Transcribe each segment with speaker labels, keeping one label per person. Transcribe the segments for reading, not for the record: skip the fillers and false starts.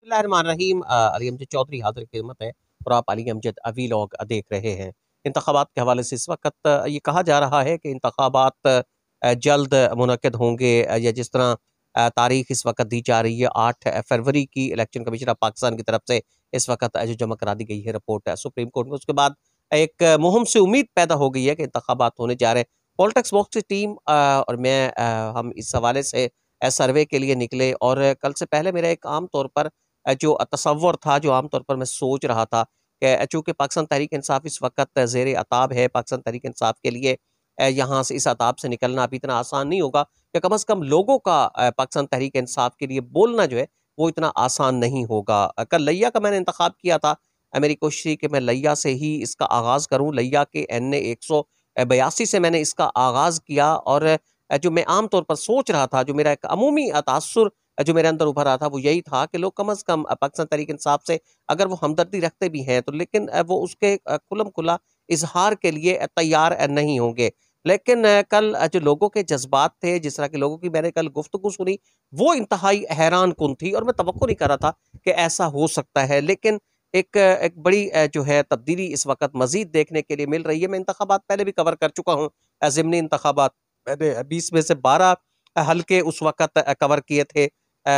Speaker 1: बिस्मिल्लाहिर्रहमानिर्रहीम। अली अमजद चौधरी हाज़िर ख़िदमत है और आप अली अमजद वीलॉग देख रहे हैं। इंतख़ाबात के हवाले से इस वक़्त ये कहा जा रहा है कि इंतख़ाबात जल्द मुनक्किद होंगे, या जिस तरह तारीख़ इस वक़्त दी जा रही है 8 फरवरी की इलेक्शन कमीशन ऑफ पाकिस्तान की तरफ से इस वक़्त जो जमा करा दी गई है रिपोर्ट सुप्रीम कोर्ट में। उसके बाद एक मुहिम से उम्मीद पैदा हो गई है कि इंतख़ाबात होने जा रहे हैं। पॉलिटिक्स बॉक्स की टीम और मैं हम इस हवाले से सर्वे के लिए निकले, और कल से पहले मेरा एक आम तौर पर जो तसव्वुर था, जो आम तौर पर मैं सोच रहा था कि चूँकि पाकिस्तान तहरीक-ए-इंसाफ इस वक़्त ज़ेर-ए-अताब है, पाकिस्तान तहरीक-ए-इंसाफ के लिए यहाँ से इस अताब से निकलना अभी इतना आसान नहीं होगा कि कम से कम लोगों का पाकिस्तान तहरीक-ए-इंसाफ के लिए बोलना जो है, वो इतना आसान नहीं होगा। कल लिया का मैंने इंतख़ाब किया था। मेरी कोशिश थी कि मैं लिया से ही इसका आगाज़ करूँ। लिया के एनए 182 से मैंने इसका आगाज़ किया, और जो मैं आम तौर पर सोच रहा था, जो मेरा एक अमूमी तासुर जो मेरे अंदर उभर रहा था, वो यही था कि लोग कम से कम पाकिस्तान तहरीक-ए-इंसाफ से अगर वो हमदर्दी रखते भी हैं, तो लेकिन वो उसके खुल्म-खुला इज़हार के लिए तैयार नहीं होंगे। लेकिन कल जो लोगों के जज़्बात थे, जिस तरह के लोगों की मैंने कल गुफ्तगू सुनी, वो इंतहाई हैरानकुन थी, और मैं तवक्को नहीं कर रहा था कि ऐसा हो सकता है। लेकिन एक बड़ी जो है तब्दीली इस वक़्त मज़ीद देखने के लिए मिल रही है। मैं इंतख़ाबात पहले भी कवर कर चुका हूँ। ज़िमनी इंतख़ाबात मैंने 20 में से 12 हल्के उस वक़्त कवर किए थे।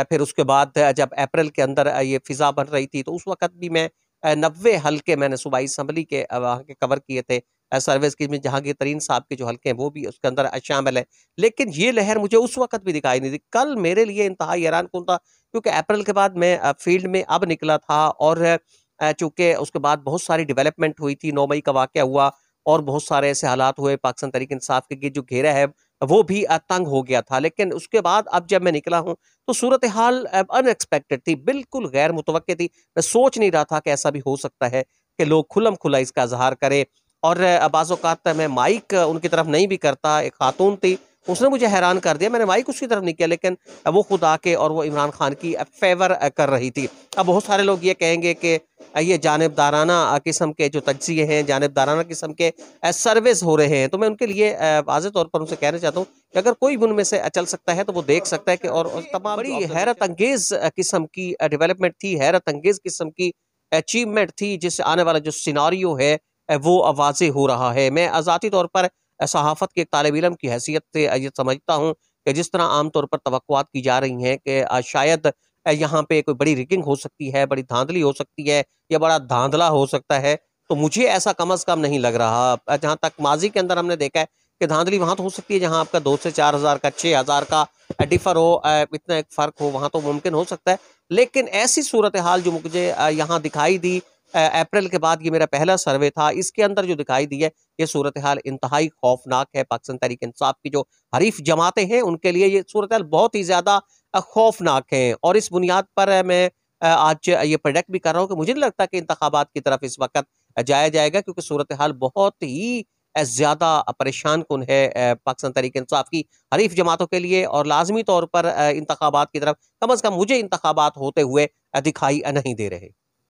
Speaker 1: फिर उसके बाद जब अप्रैल के अंदर ये फ़िज़ा बन रही थी, तो उस वक़्त भी मैं 90 हल्के मैंने सूबाई असम्बली के वहाँ के कवर किए थे। सर्विस की में जहांगीर तरीन साहब के जो हल्के हैं, वो भी उसके अंदर शामिल हैं। लेकिन ये लहर मुझे उस वक़्त भी दिखाई नहीं दी। कल मेरे लिए इंतहाई हैरानकुन था, क्योंकि अप्रैल के बाद मैं फ़ील्ड में अब निकला था, और चूँकि उसके बाद बहुत सारी डेवलपमेंट हुई थी, 9 मई का वाक़या हुआ, और बहुत सारे ऐसे हालात हुए, पाकिस्तान तहरीक-ए-इंसाफ के जो घेरा है, वो भी तंग हो गया था। लेकिन उसके बाद अब जब मैं निकला हूँ, तो सूरत-ए-हाल अनएक्सपेक्टेड थी, बिल्कुल गैर मुतवक्के थी। मैं सोच नहीं रहा था कि ऐसा भी हो सकता है कि लोग खुल्म-खुला इसका इज़हार करें। और बाज़ औक़ात मैं माइक उनकी तरफ नहीं भी करता। एक खातून थी, उसने मुझे हैरान कर दिया, मैंने माइक उसकी तरफ नहीं किया, लेकिन वो खुद आके और वो इमरान खान की फ़ेवर कर रही थी। अब बहुत सारे लोग ये कहेंगे कि ये जानिबदाराना किस्म के जो तज्ज़िये हैं, जानिबदाराना किस्म के सर्वेस हो रहे हैं। तो मैं उनके लिए वाज़ेह तौर पर उनसे कहना चाहता हूँ कि अगर कोई भी उनमें से चल सकता है, तो वो देख सकता है कि और तमाम बड़ी हैरत अंगेज़ किस्म की डेवलपमेंट थी, हैरत अंगेज़ किस्म की अचीवमेंट थी, जिससे आने वाला जो सिनेरियो है वो वाज़ेह हो रहा है। मैं ज़ाती तौर पर सहाफ़त के एक तालिब-इल्म की हैसियत से ये समझता हूँ कि जिस तरह आम तौर पर तवक्कुआत की जा रही हैं कि शायद यहाँ पे कोई बड़ी रिगिंग हो सकती है, बड़ी धाँधली हो सकती है, या बड़ा धाँधला हो सकता है, तो मुझे ऐसा कम से कम नहीं लग रहा। जहाँ तक माज़ी के अंदर हमने देखा है कि धाँधली वहाँ तो हो सकती है जहाँ आपका 2 से 4,000 का, 6,000 का डिफ़र हो, इतना एक फ़र्क हो, वहाँ तो मुमकिन हो सकता है। लेकिन ऐसी सूरत-ए-हाल जो मुझे यहाँ दिखाई दी अप्रैल के बाद, ये मेरा पहला सर्वे था, इसके अंदर जो दिखाई दी है, ये सूरत-ए-हाल इंतहाई खौफ़नाक है। पाकिस्तान तहरीक-ए-इंसाफ की जो हरीफ़ जमातें हैं, उनके लिए ये सूरत-ए-हाल बहुत ही ज़्यादा खौफ़नाक है, और इस बुनियाद पर मैं आज ये प्रेडिक्ट भी कर रहा हूँ कि मुझे नहीं लगता कि इंतखाबात की तरफ इस वक़्त जाया जाएगा, क्योंकि सूरत-ए-हाल बहुत ही ज़्यादा परेशान-कुन है पाकिस्तान तहरीक-ए-इंसाफ की हरीफ़ जमातों के लिए, और लाज़मी तौर पर इंतखाबात की तरफ कम से कम मुझे इंतखाबात होते हुए दिखाई नहीं दे रहे।